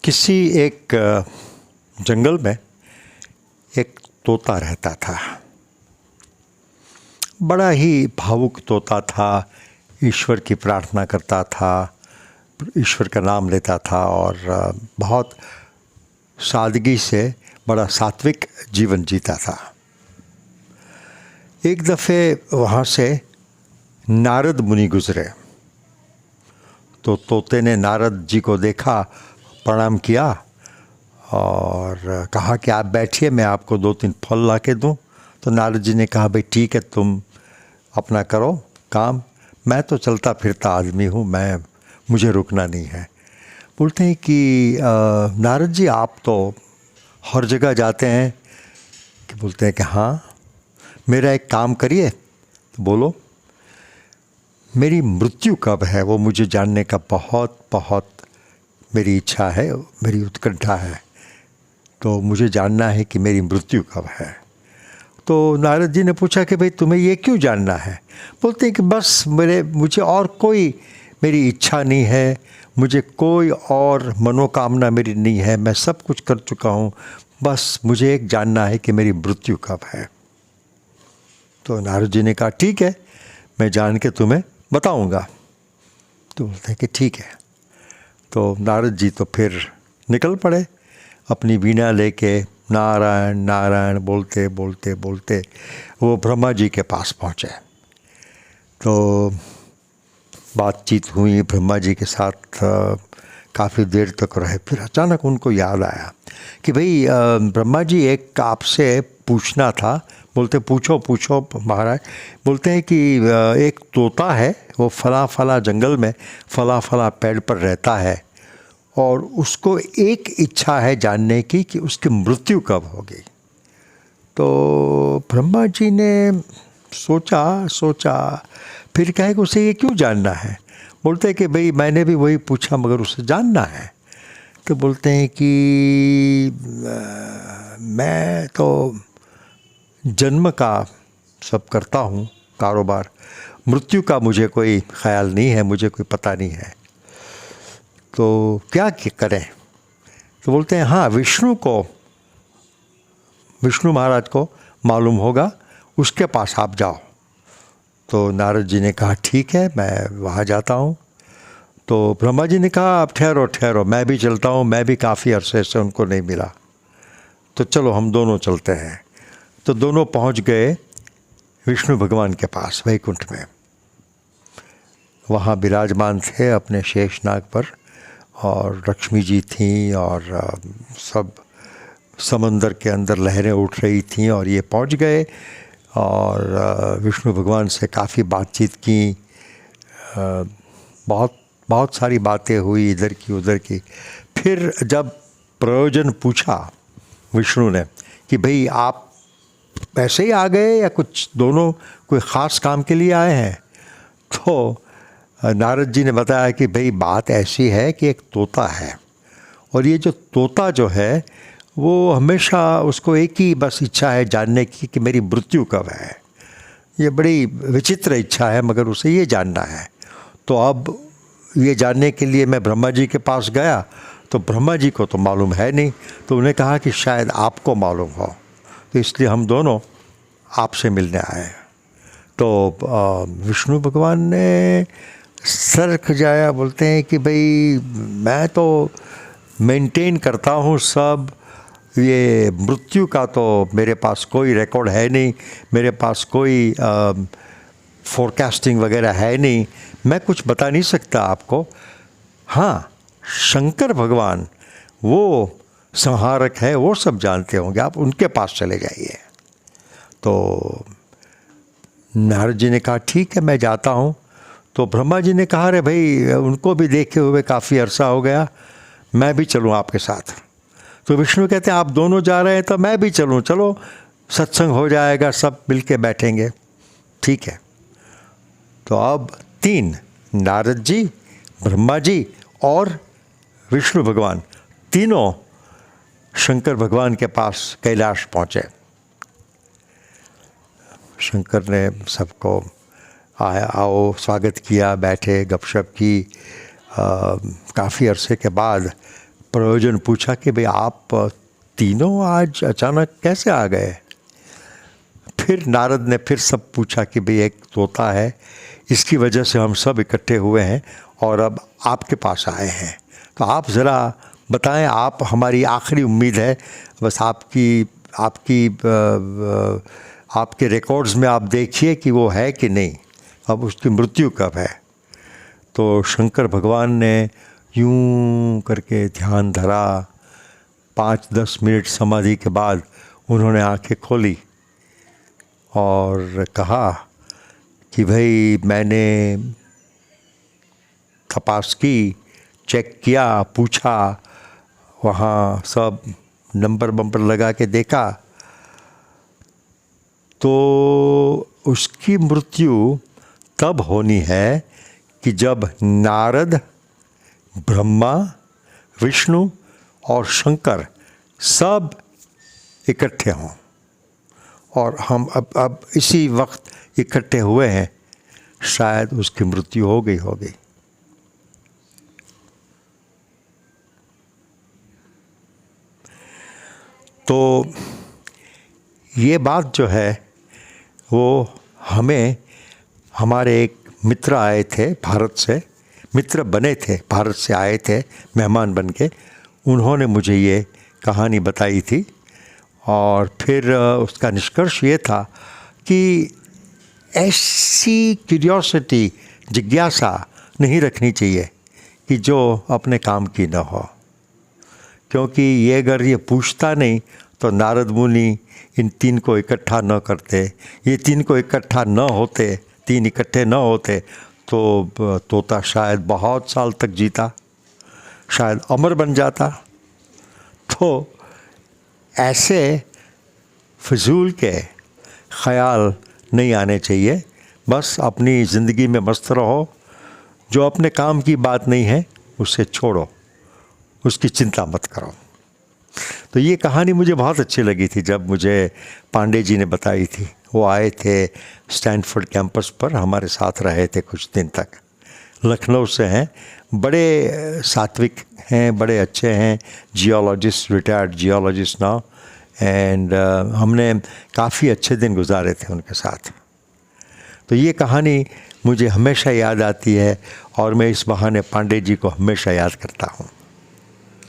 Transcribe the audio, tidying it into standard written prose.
किसी एक जंगल में एक तोता रहता था। बड़ा ही भावुक तोता था। ईश्वर की प्रार्थना करता था, ईश्वर का नाम लेता था और बहुत सादगी से बड़ा सात्विक जीवन जीता था। एक दफ़े वहाँ से नारद मुनि गुजरे तो तोते ने नारद जी को देखा, प्रणाम किया और कहा कि आप बैठिए, मैं आपको 2-3 फल ला के दूँ। तो नारद जी ने कहा, भाई ठीक है, तुम अपना करो काम, मैं तो चलता फिरता आदमी हूँ, मुझे रुकना नहीं है। बोलते हैं कि नारद जी आप तो हर जगह जाते हैं। कि बोलते हैं कि हाँ, मेरा एक काम करिए। तो बोलो। मेरी मृत्यु कब है वो मुझे जानने का बहुत बहुत मेरी इच्छा है, मेरी उत्कंठा है। तो मुझे जानना है कि मेरी मृत्यु कब है। तो नारद जी ने पूछा कि भाई तुम्हें ये क्यों जानना है। बोलते हैं कि बस मुझे और कोई मेरी इच्छा नहीं है, मुझे कोई और मनोकामना मेरी नहीं है, मैं सब कुछ कर चुका हूँ, बस मुझे एक जानना है कि मेरी मृत्यु कब है। तो नारद जी ने कहा ठीक है, मैं जान के तुम्हें बताऊंगा। तो बोलते हैं कि ठीक है। तो नारद जी तो फिर निकल पड़े अपनी वीणा लेके, नारायण नारायण बोलते बोलते बोलते वो ब्रह्मा जी के पास पहुँचे। तो बातचीत हुई ब्रह्मा जी के साथ, काफ़ी देर तक रहे। फिर अचानक उनको याद आया कि भाई ब्रह्मा जी, एक आपसे पूछना था। बोलते पूछो पूछो महाराज। बोलते हैं कि एक तोता है, वो फला फला जंगल में फला फला पेड़ पर रहता है और उसको एक इच्छा है जानने की कि उसकी मृत्यु कब होगी। तो ब्रह्मा जी ने सोचा फिर कहे कि उसे ये क्यों जानना है। बोलते हैं कि भाई मैंने भी वही पूछा, मगर उसे जानना है। तो बोलते हैं कि मैं तो जन्म का सब करता हूँ कारोबार, मृत्यु का मुझे कोई ख्याल नहीं है, मुझे कोई पता नहीं है। तो क्या करें। तो बोलते हैं हाँ, विष्णु महाराज को मालूम होगा, उसके पास आप जाओ। तो नारद जी ने कहा ठीक है, मैं वहाँ जाता हूँ। तो ब्रह्मा जी ने कहा आप ठहरो, मैं भी चलता हूँ, मैं भी काफ़ी अरसे से उनको नहीं मिला, तो चलो हम दोनों चलते हैं। तो दोनों पहुँच गए विष्णु भगवान के पास वैकुंठ में। वहाँ विराजमान थे अपने शेषनाग पर और लक्ष्मी जी थीं और सब समंदर के अंदर लहरें उठ रही थीं। और ये पहुँच गए और विष्णु भगवान से काफ़ी बातचीत की, बहुत सारी बातें हुई, इधर की उधर की। फिर जब प्रयोजन पूछा विष्णु ने कि भाई आप ऐसे ही आ गए या कुछ दोनों कोई ख़ास काम के लिए आए हैं। तो नारद जी ने बताया कि भाई बात ऐसी है कि एक तोता है और ये जो तोता जो है वो हमेशा उसको एक ही बस इच्छा है जानने की कि मेरी मृत्यु कब है। ये बड़ी विचित्र इच्छा है, मगर उसे ये जानना है। तो अब ये जानने के लिए मैं ब्रह्मा जी के पास गया तो ब्रह्मा जी को तो मालूम है नहीं। तो उन्हें कहा कि शायद आपको मालूम हो, तो इसलिए हम दोनों आपसे मिलने आए। तो विष्णु भगवान ने सर खजाया। बोलते हैं कि भाई मैं तो मेंटेन करता हूँ सब, ये मृत्यु का तो मेरे पास कोई रिकॉर्ड है नहीं, मेरे पास कोई फोरकास्टिंग वगैरह है नहीं, मैं कुछ बता नहीं सकता आपको। हाँ, शंकर भगवान वो संहारक है, वो सब जानते होंगे, आप उनके पास चले जाइए। तो नारद जी ने कहा ठीक है, मैं जाता हूँ। तो ब्रह्मा जी ने कहा अरे भाई, उनको भी देखे हुए काफ़ी अरसा हो गया, मैं भी चलूँ आपके साथ। तो विष्णु कहते हैं आप दोनों जा रहे हैं तो मैं भी चलूँ, चलो सत्संग हो जाएगा, सब मिल के बैठेंगे। ठीक है। तो अब 3, नारद जी, ब्रह्मा जी और विष्णु भगवान, तीनों शंकर भगवान के पास कैलाश पहुँचे। शंकर ने सबको आओ स्वागत किया, बैठे, गपशप की। काफ़ी अरसे के बाद प्रयोजन पूछा कि भाई आप तीनों आज अचानक कैसे आ गए। फिर नारद ने फिर सब पूछा कि भाई एक तोता है, इसकी वजह से हम सब इकट्ठे हुए हैं और अब आपके पास आए हैं, तो आप ज़रा बताएं, आप हमारी आखिरी उम्मीद है, बस आपके रिकॉर्ड्स में आप देखिए कि वो है कि नहीं, अब उसकी मृत्यु कब है। तो शंकर भगवान ने यूं करके ध्यान धरा, 5-10 मिनट समाधि के बाद उन्होंने आंखें खोली और कहा कि भाई मैंने तपास की, चेक किया, पूछा, वहाँ सब नंबर लगा के देखा, तो उसकी मृत्यु तब होनी है कि जब नारद, ब्रह्मा, विष्णु और शंकर सब इकट्ठे हों, और हम अब इसी वक्त इकट्ठे हुए हैं, शायद उसकी मृत्यु हो गई होगी। तो ये बात जो है वो हमें, हमारे एक मित्र आए थे भारत से, मित्र बने थे, भारत से आए थे मेहमान बन के, उन्होंने मुझे ये कहानी बताई थी। और फिर उसका निष्कर्ष ये था कि ऐसी क्यूरियोसिटी, जिज्ञासा नहीं रखनी चाहिए कि जो अपने काम की न हो, क्योंकि ये अगर ये पूछता नहीं तो नारद मुनि इन तीन को इकट्ठा न करते, ये तीन को इकट्ठा न होते, तीन इकट्ठे न होते तो तोता शायद बहुत साल तक जीता, शायद अमर बन जाता। तो ऐसे फजूल के ख्याल नहीं आने चाहिए, बस अपनी ज़िंदगी में मस्त रहो, जो अपने काम की बात नहीं है उसे छोड़ो, उसकी चिंता मत करो। तो ये कहानी मुझे बहुत अच्छी लगी थी जब मुझे पांडे जी ने बताई थी। वो आए थे स्टैनफोर्ड कैंपस पर, हमारे साथ रहे थे कुछ दिन तक, लखनऊ से हैं, बड़े सात्विक हैं, बड़े अच्छे हैं, geologist, retired geologist now, and हमने काफ़ी अच्छे दिन गुजारे थे उनके साथ। तो ये कहानी मुझे हमेशा याद आती है और मैं इस बहाने पांडे जी को हमेशा याद करता हूँ।